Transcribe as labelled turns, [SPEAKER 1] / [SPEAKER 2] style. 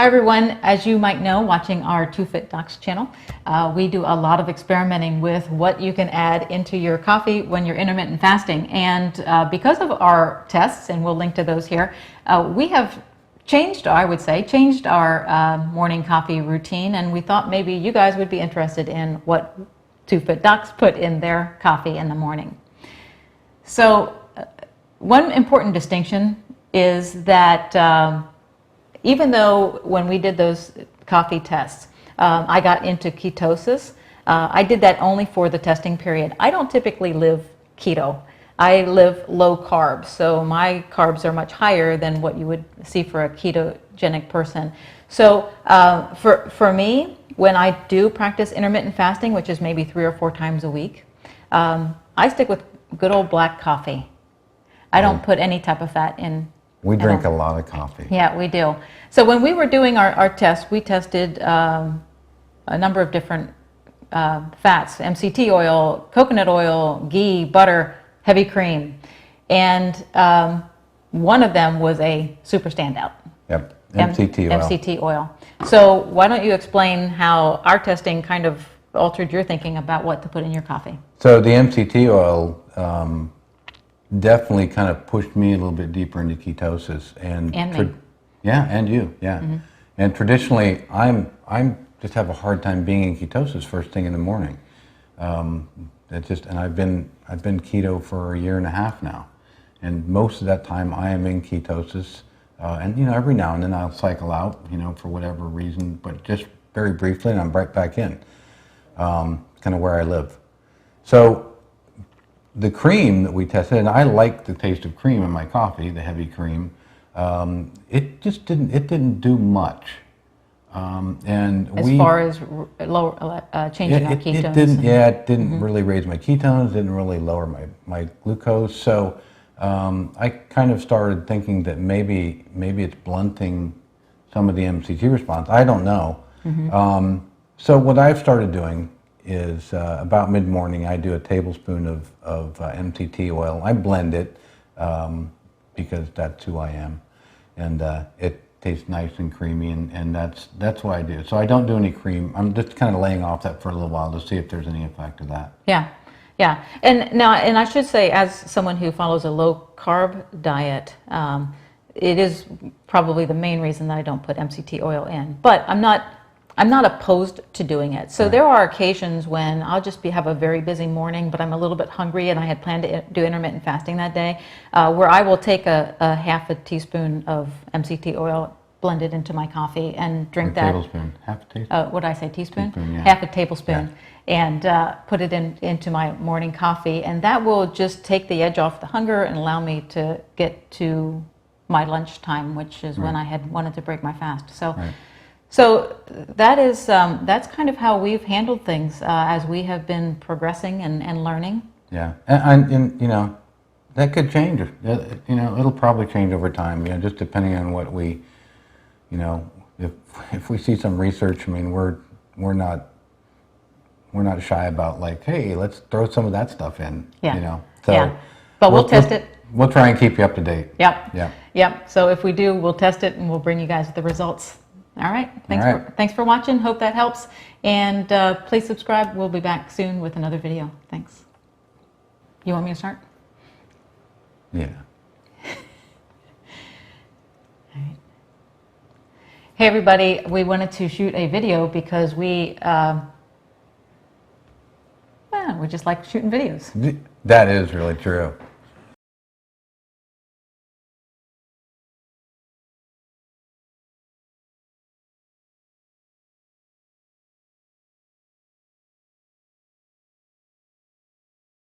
[SPEAKER 1] Hi everyone, as you might know watching our Two Fit Docs channel, we do a lot of experimenting with what you can add into your coffee when you're intermittent fasting. And because of our tests, and we'll link to those here, we have changed, I would say, our morning coffee routine, and we thought maybe you guys would be interested in what Two Fit Docs put in their coffee in the morning. So one important distinction is that even though when we did those coffee tests, I got into ketosis, I did that only for the testing period. I don't typically live keto. I live low carb, so my carbs are much higher than what you would see for a ketogenic person. So for me, when I do practice intermittent fasting, which is maybe 3 or 4 times a week, I stick with good old black coffee. I don't put any type of fat in.
[SPEAKER 2] We drink a lot of coffee.
[SPEAKER 1] Yeah, we do. So when we were doing our tests, we tested a number of different fats: MCT oil, coconut oil, ghee, butter, heavy cream. And one of them was a super standout.
[SPEAKER 2] Yep, MCT oil.
[SPEAKER 1] MCT oil. So why don't you explain how our testing kind of altered your thinking about what to put in your coffee?
[SPEAKER 2] So the MCT oil definitely kind of pushed me a little bit deeper into ketosis, and
[SPEAKER 1] me.
[SPEAKER 2] Yeah, and you, yeah. Mm-hmm. And traditionally, I'm just have a hard time being in ketosis first thing in the morning. And I've been keto for 1.5 years now, and most of that time I am in ketosis. And every now and then I'll cycle out, for whatever reason, but just very briefly, and I'm right back in, kind of where I live. So the cream that we tested, and I like the taste of cream in my coffee, the heavy cream. It didn't do much. And
[SPEAKER 1] as far as changing our ketones.
[SPEAKER 2] It didn't really raise my ketones, didn't really lower my glucose. So I kind of started thinking that maybe it's blunting some of the MCT response. I don't know. Mm-hmm. So what I've started doing is about mid-morning I do a tablespoon of MCT oil. I blend it because that's who I am, and it tastes nice and creamy, and that's what I do. So I don't do any cream. I'm just kind of laying off that for a little while to see if there's any effect of that.
[SPEAKER 1] Yeah. And I should say, as someone who follows a low carb diet, it is probably the main reason that I don't put MCT oil in. But I'm not opposed to doing it. So there are occasions when I'll just have a very busy morning, but I'm a little bit hungry and I had planned to do intermittent fasting that day, where I will take a half a teaspoon of MCT oil, blend it into my coffee, and drink that.
[SPEAKER 2] Tablespoon, half a teaspoon.
[SPEAKER 1] What did I say, teaspoon?
[SPEAKER 2] Yeah.
[SPEAKER 1] Half a tablespoon, and put it into my morning coffee, and that will just take the edge off the hunger and allow me to get to my lunchtime, which is when I had wanted to break my fast. So. So that's kind of how we've handled things as we have been progressing and learning.
[SPEAKER 2] Yeah, and that could change. It'll probably change over time. Just depending on what we, if we see some research. I mean, we're not shy about like, hey, let's throw some of that stuff in.
[SPEAKER 1] Yeah.
[SPEAKER 2] So
[SPEAKER 1] but we'll test it.
[SPEAKER 2] We'll try and keep you up to date.
[SPEAKER 1] Yep. So if we do, we'll test it and we'll bring you guys the results. All right. Thanks for watching. Hope that helps. And please subscribe. We'll be back soon with another video. Thanks. You want me to start?
[SPEAKER 2] Yeah.
[SPEAKER 1] All right. Hey, everybody. We wanted to shoot a video because we just like shooting videos.
[SPEAKER 2] That is really true.